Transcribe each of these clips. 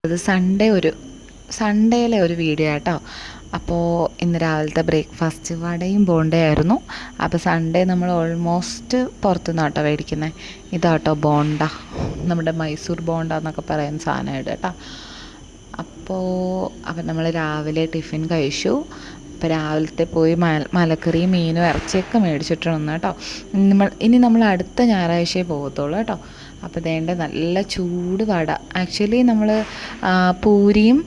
ഇത് സൺഡേയിലെ ഒരു വീഡിയോ ആട്ടോ. അപ്പോൾ ഇന്ന് രാവിലത്തെ ബ്രേക്ക്ഫാസ്റ്റ് വടയും ബോണ്ടയായിരുന്നു. അപ്പോൾ സൺഡേ നമ്മൾ ഓൾമോസ്റ്റ് പുറത്തുനിന്ന് കേട്ടോ മേടിക്കുന്നത്. ഇതാട്ടോ ബോണ്ട, നമ്മുടെ മൈസൂർ ബോണ്ട എന്നൊക്കെ പറയുന്ന സാധനമായിട്ട് കേട്ടോ. അപ്പോൾ നമ്മൾ രാവിലെ ടിഫിൻ കഴിച്ചു. അപ്പോൾ രാവിലത്തെ പോയി മലക്കറിയും മീനും ഇറച്ചിയൊക്കെ മേടിച്ചിട്ടുണ്ട് കേട്ടോ. ഇനി നമ്മൾ അടുത്ത ഞായറാഴ്ചയെ പോകത്തുള്ളൂ കേട്ടോ. അപ്പോൾ വേണ്ട നല്ല ചൂട് വട. ആക്ച്വലി നമ്മൾ പൂരിയും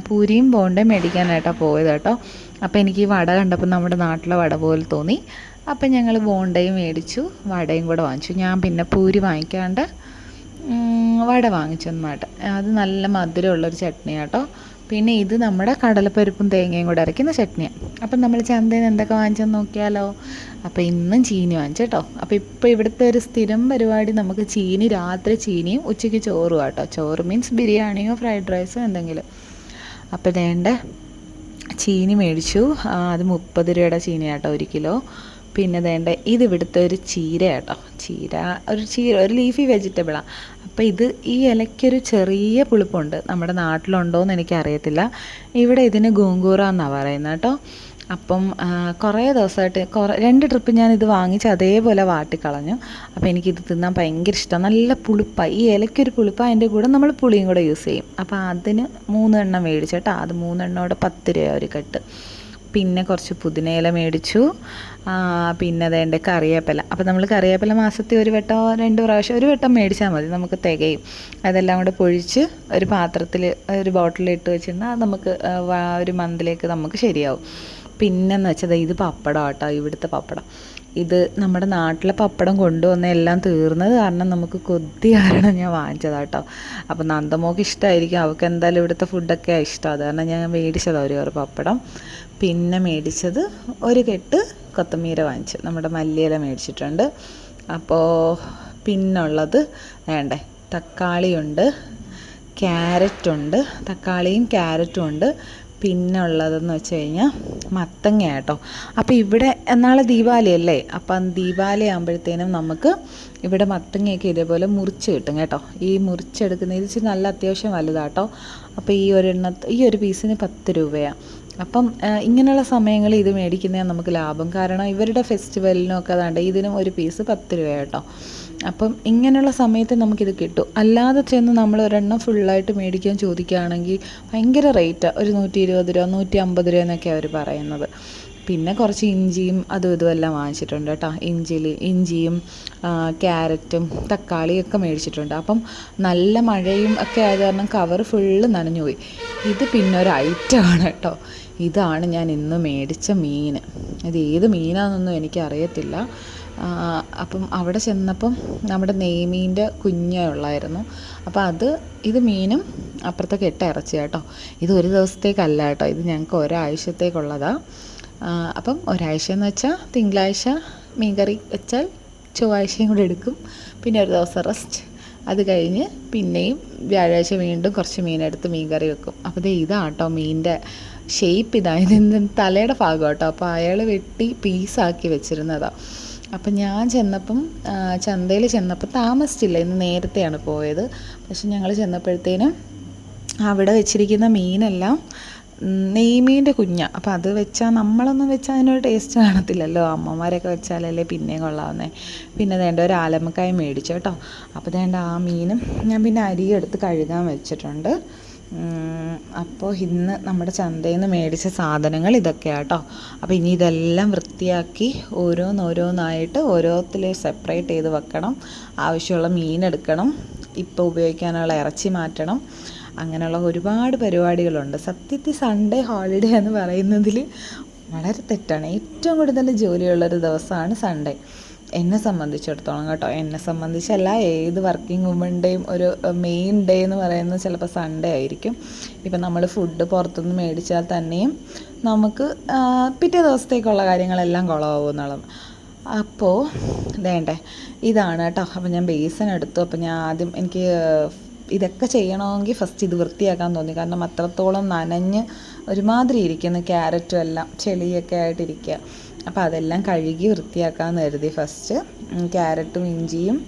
പൂരിയും ബോണ്ടയും മേടിക്കാനായിട്ടാണ് പോയത് കേട്ടോ. അപ്പോൾ എനിക്ക് ഈ വട കണ്ടപ്പോൾ നമ്മുടെ നാട്ടിലെ വട പോലെ തോന്നി. അപ്പം ഞങ്ങൾ ബോണ്ടയും മേടിച്ചു, വടയും കൂടെ വാങ്ങിച്ചു. ഞാൻ പിന്നെ പൂരി വാങ്ങിക്കാണ്ട് വട വാങ്ങിച്ചൊന്നുമായിട്ട്. അത് നല്ല മധുരമുള്ളൊരു ചട്നി കേട്ടോ. പിന്നെ ഇത് നമ്മുടെ കടലപ്പരിപ്പും തേങ്ങയും കൂടെ അരയ്ക്കുന്ന ചട്നിയാണ്. അപ്പം നമ്മൾ ചന്തയിൽ നിന്ന് എന്തൊക്കെ വാങ്ങിച്ചെന്ന് നോക്കിയാലോ. അപ്പോൾ ഇന്നും ചീനി വാങ്ങിച്ചു കേട്ടോ. അപ്പോൾ ഇപ്പോൾ ഇവിടുത്തെ ഒരു സ്ഥിരം പരിപാടി നമുക്ക് രാത്രി ചീനിയും ഉച്ചയ്ക്ക് ചോറും കേട്ടോ. ചോറ് മീൻസ് ബിരിയാണിയോ ഫ്രൈഡ് റൈസോ എന്തെങ്കിലും. അപ്പോൾ വേണ്ട ചീനി മേടിച്ചു. അത് 30 രൂപയുടെ ചീനി കേട്ടോ, 1 കിലോ. പിന്നെ വേണ്ട ഇത് ഇവിടുത്തെ ഒരു ചീര കേട്ടോ. ഒരു ലീഫി വെജിറ്റബിളാണ്. അപ്പോൾ ഈ ഇലയ്ക്കൊരു ചെറിയ പുളിപ്പുണ്ട്. നമ്മുടെ നാട്ടിലുണ്ടോയെന്ന് എനിക്കറിയത്തില്ല. ഇവിടെ ഇതിന് ഗോങ്കൂറ എന്നാണ് പറയുന്നത് കേട്ടോ. അപ്പം കുറേ ദിവസമായിട്ട് 2 ട്രിപ്പ് ഞാനിത് വാങ്ങിച്ച് അതേപോലെ വാട്ടിക്കളഞ്ഞു. അപ്പോൾ എനിക്കിത് തിന്നാൻ ഭയങ്കര ഇഷ്ടമാണ്. നല്ല പുളിപ്പാണ്. ഈ ഇലയ്ക്കൊരു പുളിപ്പാണ്, അതിൻ്റെ കൂടെ നമ്മൾ പുളിയും കൂടെ യൂസ് ചെയ്യും. അപ്പോൾ അതിന് 3 എണ്ണം മേടിച്ചു കേട്ടോ. അത് 3 എണ്ണോടെ 10 രൂപ ഒരു കെട്ട്. പിന്നെ കുറച്ച് പുതിനയില മേടിച്ചു. പിന്നെ അതേണ്ട കറിവേപ്പില. അപ്പോൾ നമ്മൾ കറിവേപ്പില മാസത്തിൽ 1 വട്ടം 2 പ്രാവശ്യം 1 വട്ടം മേടിച്ചാൽ മതി, നമുക്ക് തികയും. അതെല്ലാം കൂടെ പൊഴിച്ച് ഒരു പാത്രത്തിൽ ഒരു ബോട്ടിലിട്ട് വെച്ചിരുന്നാൽ നമുക്ക് ഒരു മന്തിലേക്ക് നമുക്ക് ശരിയാവും. പിന്നെന്ന് വെച്ചാൽ ഇത് പപ്പടം കേട്ടോ, ഇവിടുത്തെ പപ്പടം. ഇത് നമ്മുടെ നാട്ടിലെ പപ്പടം കൊണ്ടുവന്ന എല്ലാം തീർന്നത് കാരണം നമുക്ക് കൊതി കാരണം ഞാൻ വാങ്ങിച്ചതാണ് കേട്ടോ. അപ്പോൾ നന്ദമോൾക്ക് ഇഷ്ടമായിരിക്കും, അവൾക്ക് എന്തായാലും ഇവിടുത്തെ ഫുഡൊക്കെ ഇഷ്ടം. അത് കാരണം ഞാൻ മേടിച്ചതാണ് ഒരു പപ്പടം. പിന്നെ മേടിച്ചത് 1 കെട്ട് കൊത്തമീര വാങ്ങിച്ചു, നമ്മുടെ മല്ലിയില മേടിച്ചിട്ടുണ്ട്. അപ്പോൾ പിന്നുള്ളത് വേണ്ടേ തക്കാളിയുണ്ട്, ക്യാരറ്റുണ്ട്, തക്കാളിയും ക്യാരറ്റും ഉണ്ട്. പിന്നെ ഉള്ളതെന്ന് വെച്ച് കഴിഞ്ഞാൽ മത്തങ്ങ കേട്ടോ. അപ്പോൾ ഇവിടെ നാളെ ദീപാവലി അല്ലേ, അപ്പം ദീപാവലി ആകുമ്പോഴത്തേനും നമുക്ക് ഇവിടെ മത്തങ്ങയൊക്കെ ഇതേപോലെ മുറിച്ച് കിട്ടും കേട്ടോ. ഈ മുറിച്ചെടുക്കുന്ന ഇത് നല്ല അത്യാവശ്യം വലുതാട്ടോ. അപ്പോൾ ഈ ഒരു പീസിന് 10 രൂപയാണ്. അപ്പം ഇങ്ങനെയുള്ള സമയങ്ങളിൽ ഇത് മേടിക്കുന്നതാണ് നമുക്ക് ലാഭം. കാരണം ഇവരുടെ ഫെസ്റ്റിവലിനൊക്കെ അതാണ്ട് ഇതിനും ഒരു പീസ് 10 രൂപ കേട്ടോ. അപ്പം ഇങ്ങനെയുള്ള സമയത്ത് നമുക്കിത് കിട്ടും. അല്ലാതെ ചെന്ന് നമ്മൾ ഒരെണ്ണം ഫുള്ളായിട്ട് മേടിക്കാൻ ചോദിക്കുകയാണെങ്കിൽ ഭയങ്കര റേറ്റാണ്. ഒരു 120 രൂപ 150 രൂപ എന്നൊക്കെയാണ് അവർ പറയുന്നത്. പിന്നെ കുറച്ച് ഇഞ്ചിയും അതും ഇതും എല്ലാം വാങ്ങിച്ചിട്ടുണ്ട് കേട്ടോ. ഇഞ്ചിയും ക്യാരറ്റും തക്കാളിയൊക്കെ മേടിച്ചിട്ടുണ്ട്. അപ്പം നല്ല മഴയും ഒക്കെ ആയത് കാരണം കവർ ഫുള്ള് നനഞ്ഞു പോയി. ഇത് പിന്നെ ഒരു ഐറ്റമാണ് കേട്ടോ. ഇതാണ് ഞാൻ ഇന്ന് മേടിച്ച മീൻ. ഇത് ഏത് മീനാണെന്നൊന്നും എനിക്കറിയത്തില്ല. അപ്പം അവിടെ ചെന്നപ്പം നമ്മുടെ നെയ്മീൻ്റെ കുഞ്ഞേ ഉള്ളായിരുന്നു. അപ്പോൾ ഇത് മീനും അപ്പുറത്തെ കെട്ട ഇറച്ചി കേട്ടോ. ഇത് ഒരു ദിവസത്തേക്കല്ല കേട്ടോ, ഇത് ഞങ്ങൾക്ക് ഒരാഴ്ചത്തേക്കുള്ളതാണ്. അപ്പം ഒരാഴ്ചയെന്ന് വെച്ചാൽ തിങ്കളാഴ്ച മീൻകറി വെച്ചാൽ ചൊവ്വാഴ്ചയും കൂടെ എടുക്കും. പിന്നെ ഒരു ദിവസം റെസ്റ്റ്. അത് കഴിഞ്ഞ് പിന്നെയും വ്യാഴാഴ്ച വീണ്ടും കുറച്ച് മീനെടുത്ത് മീൻകറി വെക്കും. അപ്പോൾ ഇതാട്ടോ മീനിൻ്റെ ഷേപ്പ്. ഇതിൻ്റെ തലയുടെ ഭാഗം കേട്ടോ. അപ്പോൾ അയാൾ വെട്ടി പീസാക്കി വെച്ചിരുന്നതാണ്. അപ്പം ഞാൻ ചന്തയിൽ ചെന്നപ്പോൾ താമസിച്ചില്ല, ഇന്ന് നേരത്തെയാണ് പോയത്. പക്ഷെ ഞങ്ങൾ ചെന്നപ്പോഴത്തേനും അവിടെ വെച്ചിരിക്കുന്ന മീനെല്ലാം നെയ്മീൻ്റെ കുഞ്ഞാണ്. അപ്പോൾ അത് വെച്ചാൽ നമ്മളൊന്നും വെച്ചാൽ അതിനൊരു ടേസ്റ്റ് കാണത്തില്ലല്ലോ. അമ്മമാരൊക്കെ വെച്ചാലല്ലേ പിന്നെയും കൊള്ളാവുന്നേ. പിന്നെ വേണ്ട ഒരു ആലമക്കായ മേടിച്ചു കേട്ടോ. അപ്പോൾ വേണ്ട ആ മീനും ഞാൻ പിന്നെ അരിയെടുത്ത് കഴുകാൻ വെച്ചിട്ടുണ്ട്. അപ്പോൾ ഇന്ന് നമ്മുടെ ചന്തയിൽ നിന്ന് മേടിച്ച സാധനങ്ങൾ ഇതൊക്കെയാണ് കേട്ടോ. അപ്പോൾ ഇനി ഇതെല്ലാം വൃത്തിയാക്കി ഓരോന്നായിട്ട് ഓരോത്തിൽ സെപ്പറേറ്റ് ചെയ്ത് വെക്കണം. ആവശ്യമുള്ള മീനെടുക്കണം, ഇപ്പോൾ ഉപയോഗിക്കാനുള്ള ഇറച്ചി മാറ്റണം. അങ്ങനെയുള്ള ഒരുപാട് പരിപാടികളുണ്ട്. സത്യത്തിൽ സൺഡേ ഹോളിഡേ എന്ന് പറയുന്നതിൽ വളരെ തെറ്റാണ്. ഏറ്റവും കൂടുതൽ ജോലിയുള്ളൊരു ദിവസമാണ് സൺഡേ എന്നെ സംബന്ധിച്ചിടത്തോളം കേട്ടോ. എന്നെ സംബന്ധിച്ചല്ല, ഏത് വർക്കിംഗ് വുമൻ്റെയും ഒരു മെയിൻ ഡേ എന്ന് പറയുന്നത് ചിലപ്പോൾ സൺഡേ ആയിരിക്കും. ഇപ്പം നമ്മൾ ഫുഡ് പുറത്തുനിന്ന് മേടിച്ചാൽ തന്നെയും നമുക്ക് പിറ്റേ ദിവസത്തേക്കുള്ള കാര്യങ്ങളെല്ലാം കുളമാവും എന്നുള്ളത്. അപ്പോൾ വേണ്ടേ ഇതാണ് കേട്ടോ. അപ്പോൾ ഞാൻ ബേസൻ എടുത്തു. അപ്പോൾ ഞാൻ ആദ്യം എനിക്ക് ഇതൊക്കെ ചെയ്യണമെങ്കിൽ ഫസ്റ്റ് ഇത് വൃത്തിയാക്കാൻ തോന്നി. കാരണം അത്രത്തോളം നനഞ്ഞ് ഒരുമാതിരി ഇരിക്കുന്നു, ക്യാരറ്റും എല്ലാം ചെളിയൊക്കെ ആയിട്ടിരിക്കുക. അപ്പോൾ അതെല്ലാം കഴുകി വൃത്തിയാക്കാമെന്ന് കരുതി. ഫസ്റ്റ് ക്യാരറ്റും ഇഞ്ചിയും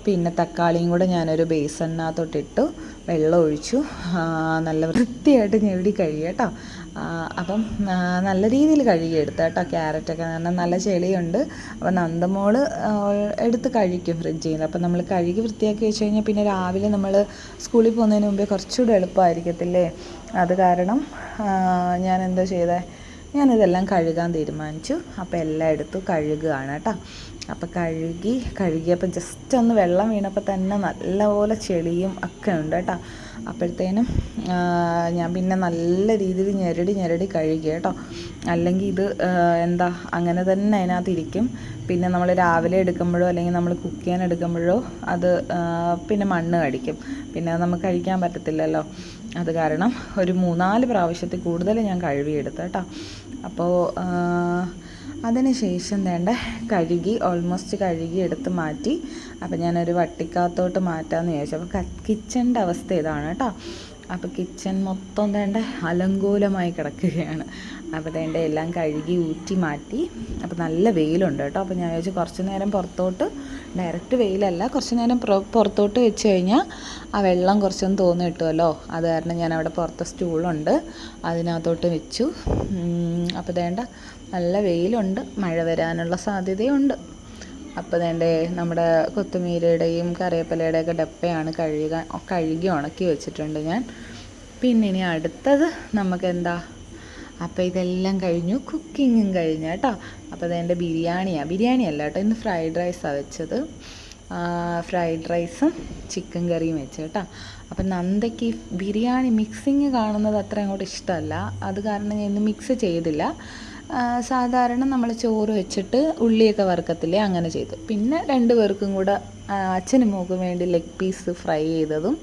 പിന്നെ തക്കാളിയും കൂടെ ഞാനൊരു ബേസണിനകത്തോട്ടിട്ടു. വെള്ളം ഒഴിച്ചു. നല്ല വൃത്തിയായിട്ട് ഞെവിടി കഴുകി കേട്ടോ. അപ്പം നല്ല രീതിയിൽ കഴുകിയെടുത്ത കേട്ടോ ക്യാരറ്റൊക്കെ, കാരണം നല്ല ചെളിയുണ്ട്. അപ്പം നന്ദമോള് എടുത്ത് കഴിക്കും ഫ്രിഡ്ജിൽ നിന്ന്. അപ്പം നമ്മൾ കഴുകി വൃത്തിയാക്കി വെച്ച് കഴിഞ്ഞാൽ പിന്നെ രാവിലെ നമ്മൾ സ്കൂളിൽ പോകുന്നതിന് മുമ്പേ കുറച്ചുകൂടെ എളുപ്പമായിരിക്കത്തില്ലേ. അത് കാരണം ഞാൻ എന്താ ചെയ്തേ, ഞാനിതെല്ലാം കഴുകാൻ തീരുമാനിച്ചു. അപ്പോൾ എല്ലാം എടുത്തു കഴുകുകയാണ് കേട്ടോ. അപ്പോൾ കഴുകിയപ്പോൾ ജസ്റ്റ് ഒന്ന് വെള്ളം വീണപ്പോൾ തന്നെ നല്ലപോലെ ചെളിയും ഒക്കെ ഉണ്ട് കേട്ടോ. അപ്പോഴത്തേനും ഞാൻ പിന്നെ നല്ല രീതിയിൽ ഞെരടി കഴുകി കേട്ടോ. അല്ലെങ്കിൽ ഇത് എന്താ അങ്ങനെ തന്നെ അതിനകത്ത് ഇരിക്കും. പിന്നെ നമ്മൾ രാവിലെ എടുക്കുമ്പോഴോ അല്ലെങ്കിൽ നമ്മൾ കുക്ക് ചെയ്യാൻ എടുക്കുമ്പോഴോ അത് പിന്നെ മണ്ണ് കടിക്കും. പിന്നെ അത് നമുക്ക് കഴിക്കാൻ പറ്റത്തില്ലല്ലോ. അത് കാരണം ഒരു 3-4 പ്രാവശ്യത്തിൽ കൂടുതൽ ഞാൻ കഴുകിയെടുത്തു കേട്ടോ. അപ്പോൾ അതിന് ശേഷം ഓൾമോസ്റ്റ് കഴുകി എടുത്ത് മാറ്റി. അപ്പോൾ ഞാനൊരു വട്ടിക്കകത്തോട്ട് മാറ്റാമെന്ന് വിചാരിച്ചു. അപ്പോൾ കിച്ചൻ്റെ അവസ്ഥ ഇതാണ് കേട്ടോ. അപ്പോൾ കിച്ചൺ മൊത്തം അലങ്കോലമായി കിടക്കുകയാണ്. അപ്പോൾ എല്ലാം കഴുകി ഊറ്റി മാറ്റി. അപ്പോൾ നല്ല വെയിലുണ്ട് കേട്ടോ. അപ്പോൾ ഞാൻ വിചാരിച്ചു കുറച്ച് നേരം പുറത്തോട്ട്, ഡയറക്റ്റ് വെയിലല്ല, കുറച്ച് നേരം പുറത്തോട്ട് വെച്ച് കഴിഞ്ഞാൽ ആ വെള്ളം കുറച്ചൊന്ന് തോന്നി കിട്ടുമല്ലോ. അത് കാരണം ഞാൻ അവിടെ പുറത്ത് സ്റ്റൂളുണ്ട്, അതിനകത്തോട്ട് വെച്ചു. അപ്പോൾ നല്ല വെയിലുണ്ട്, മഴ വരാനുള്ള സാധ്യതയുണ്ട്. അപ്പോൾ നമ്മുടെ കൊത്തുമീരയുടെയും കറിവേപ്പിലയുടെയൊക്കെ ഡപ്പയാണ് കഴുകി ഉണക്കി വെച്ചിട്ടുണ്ട് ഞാൻ. പിന്നെ ഇനി അടുത്തത് അപ്പോൾ ഇതെല്ലാം കഴിഞ്ഞു, കുക്കിങ്ങും കഴിഞ്ഞു കേട്ടോ. അപ്പോൾ ബിരിയാണി അല്ല കേട്ടോ, ഇന്ന് ഫ്രൈഡ് റൈസാണ് വെച്ചത്. ഫ്രൈഡ് റൈസും ചിക്കൻ കറിയും വെച്ച് കേട്ടോ. അപ്പം നന്ദയ്ക്ക് ബിരിയാണി മിക്സിങ് കാണുന്നത് അത്ര അങ്ങോട്ട് ഇഷ്ടമല്ല. അത് കാരണം ഞാൻ ഇന്ന് മിക്സ് ചെയ്തില്ല. സാധാരണ നമ്മൾ ചോറ് വെച്ചിട്ട് ഉള്ളിയൊക്കെ വറുക്കത്തില്ലേ, അങ്ങനെ ചെയ്തു. പിന്നെ 2 പേർക്കും കൂടെ അച്ഛനും മോക്കും വേണ്ടി ലെഗ് പീസ് ഫ്രൈ ചെയ്തതും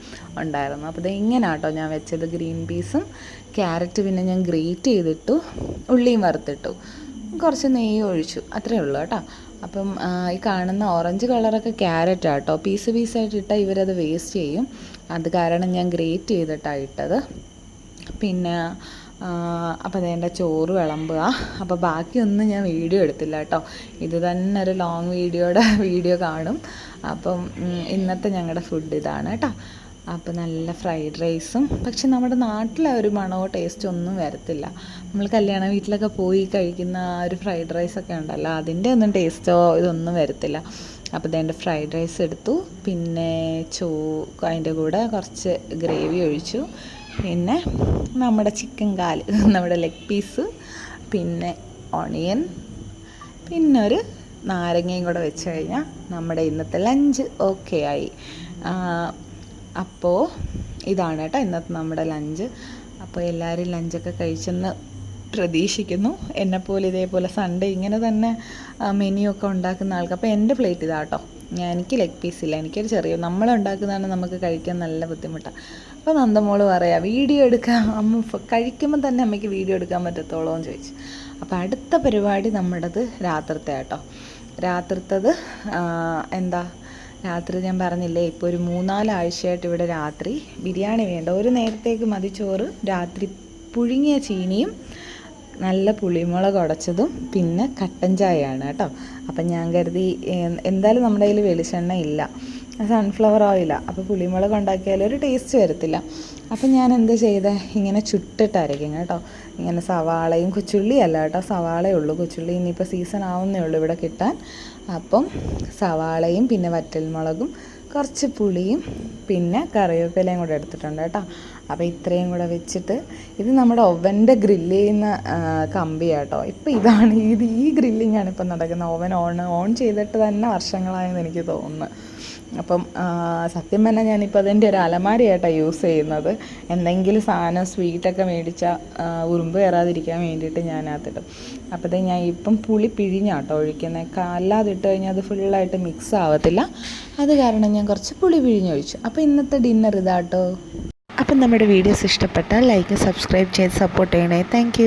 ഉണ്ടായിരുന്നു. അപ്പോൾ ഇങ്ങനെയാണ് കേട്ടോ ഞാൻ വെച്ചത്. ഗ്രീൻ പീസും ക്യാരറ്റ് പിന്നെ ഞാൻ ഗ്രേറ്റ് ചെയ്തിട്ടു, ഉള്ളിയും വറുത്തിട്ടു, കുറച്ച് നെയ്യ് ഒഴിച്ചു, അത്രയേ ഉള്ളൂ കേട്ടോ. അപ്പം ഈ കാണുന്ന ഓറഞ്ച് കളറൊക്കെ ക്യാരറ്റാണ് കേട്ടോ. പീസായിട്ട് ഇട്ടാൽ ഇവരത് വേസ്റ്റ് ചെയ്യും. അത് കാരണം ഞാൻ ഗ്രേറ്റ് ചെയ്തിട്ടാണ് ഇട്ടത്. പിന്നെ അപ്പോൾ അതെൻ്റെ ചോറ് വിളമ്പുക. അപ്പോൾ ബാക്കിയൊന്നും ഞാൻ വീഡിയോ എടുത്തില്ല കേട്ടോ. ഇത് തന്നെ ഒരു ലോങ് വീഡിയോ കാണും. അപ്പം ഇന്നത്തെ ഞങ്ങളുടെ ഫുഡ് ഇതാണ് കേട്ടോ. അപ്പോൾ നല്ല ഫ്രൈഡ് റൈസും, പക്ഷെ നമ്മുടെ നാട്ടിലെ ഒരു മണമോ ടേസ്റ്റോ ഒന്നും വരത്തില്ല. നമ്മൾ കല്യാണ വീട്ടിലൊക്കെ പോയി കഴിക്കുന്ന ആ ഒരു ഫ്രൈഡ് റൈസൊക്കെ ഉണ്ടല്ലോ, അതിൻ്റെ ഒന്നും ടേസ്റ്റോ ഇതൊന്നും വരത്തില്ല. അപ്പോൾ ഇതെൻ്റെ ഫ്രൈഡ് റൈസ് എടുത്തു. പിന്നെ അതിൻ്റെ കൂടെ കുറച്ച് ഗ്രേവി ഒഴിച്ചു. പിന്നെ നമ്മുടെ ചിക്കൻ കാല്, നമ്മുടെ ലെഗ് പീസ്, പിന്നെ ഓണിയൻ, പിന്നെ ഒരു നാരങ്ങയും കൂടെ വെച്ച് കഴിഞ്ഞാൽ നമ്മുടെ ഇന്നത്തെ ലഞ്ച് ഓക്കെ ആയി. അപ്പോൾ ഇതാണ് കേട്ടോ ഇന്നത്തെ നമ്മുടെ ലഞ്ച്. അപ്പോൾ എല്ലാവരും ലഞ്ചൊക്കെ കഴിച്ചെന്ന് പ്രതീക്ഷിക്കുന്നു. എന്നെപ്പോലെ ഇതേപോലെ സൺഡേ ഇങ്ങനെ തന്നെ മെനു ഒക്കെ ഉണ്ടാക്കുന്ന ആൾക്ക്. അപ്പോൾ എൻ്റെ പ്ലേറ്റ് ഇതാട്ടോ. എനിക്ക് ലെഗ് പീസില്ല, എനിക്കൊരു ചെറിയ, നമ്മളുണ്ടാക്കുന്നതാണ് നമുക്ക് കഴിക്കാൻ നല്ല ബുദ്ധിമുട്ടാണ്. അപ്പോൾ നന്ദമോള് പറയാം, വീഡിയോ എടുക്കാൻ അമ്മ കഴിക്കുമ്പോൾ തന്നെ അമ്മയ്ക്ക് വീഡിയോ എടുക്കാൻ പറ്റത്തോളൂ എന്ന് ചോദിച്ചു. അപ്പോൾ അടുത്ത പരിപാടി നമ്മുടേത് രാത്രിത്തെ കേട്ടോ. രാത്രിത്തത് രാത്രി ഞാൻ പറഞ്ഞില്ലേ, ഇപ്പോൾ ഒരു 3-4 ആഴ്ചയായിട്ട് ഇവിടെ രാത്രി ബിരിയാണി വേണ്ട, ഒരു നേരത്തേക്ക് മതി ചോറ്. രാത്രി പുഴുങ്ങിയ ചീനിയും നല്ല പുളിമുളക് ഉടച്ചതും പിന്നെ കട്ടൻ ചായയാണ് കേട്ടോ. അപ്പം ഞാൻ കരുതി എന്തായാലും നമ്മുടെ കയ്യിൽ വെളിച്ചെണ്ണ ഇല്ല, സൺഫ്ലവർ ഓയിലാണ്. അപ്പോൾ പുളിമുളക് ഉണ്ടാക്കിയാലും ഒരു ടേസ്റ്റ് വരത്തില്ല. അപ്പം ഞാൻ എന്ത് ചെയ്തേ, ഇങ്ങനെ ചുട്ടിട്ടരയ്ക്കും കേട്ടോ. ഇങ്ങനെ സവാളയും കൊച്ചുള്ളി അല്ല കേട്ടോ, സവാളയേ ഉള്ളൂ. കൊച്ചുള്ളി ഇനിയിപ്പോൾ സീസൺ ആവുന്നേ ഉള്ളൂ ഇവിടെ കിട്ടാൻ. അപ്പം സവാളയും പിന്നെ വറ്റൽമുളകും കുറച്ച് പുളിയും പിന്നെ കറിവേപ്പിലയും കൂടെ എടുത്തിട്ടുണ്ട് കേട്ടോ. അപ്പോൾ ഇത്രയും കൂടെ വെച്ചിട്ട്, ഇത് നമ്മുടെ ഓവൻ്റെ ഗ്രില്ല് ചെയ്യുന്ന കമ്പിയാട്ടോ. ഇപ്പോൾ ഈ ഗ്രില്ലിങ്ങാണ് ഇപ്പം നടക്കുന്നത്. ഓൺ ചെയ്തിട്ട് തന്നെ വർഷങ്ങളായെന്ന് എനിക്ക് തോന്നുന്നു. അപ്പം സത്യം പറഞ്ഞാൽ ഞാനിപ്പോൾ അതിൻ്റെ ഒരു അലമാരയായിട്ടാണ് യൂസ് ചെയ്യുന്നത്. എന്തെങ്കിലും സാധനം സ്വീറ്റൊക്കെ മേടിച്ചാൽ ഉറുമ്പ് കയറാതിരിക്കാൻ വേണ്ടിയിട്ട് ഞാനകത്തിടും. അപ്പോൾ ഞാൻ ഇപ്പം പുളി പിഴിഞ്ഞാട്ടോ ഒഴിക്കുന്നത്. അല്ലാതെ ഇട്ട് കഴിഞ്ഞാൽ അത് ഫുള്ളായിട്ട് മിക്സ് ആവത്തില്ല. അത് കാരണം ഞാൻ കുറച്ച് പുളി പിഴിഞ്ഞൊഴിച്ചു. അപ്പോൾ ഇന്നത്തെ ഡിന്നർ ഇതാട്ടോ. അപ്പം നമ്മുടെ വീഡിയോസ് ഇഷ്ടപ്പെട്ടാൽ ലൈക്ക് സബ്സ്ക്രൈബ് ചെയ്ത് സപ്പോർട്ട് ചെയ്യണേ. താങ്ക്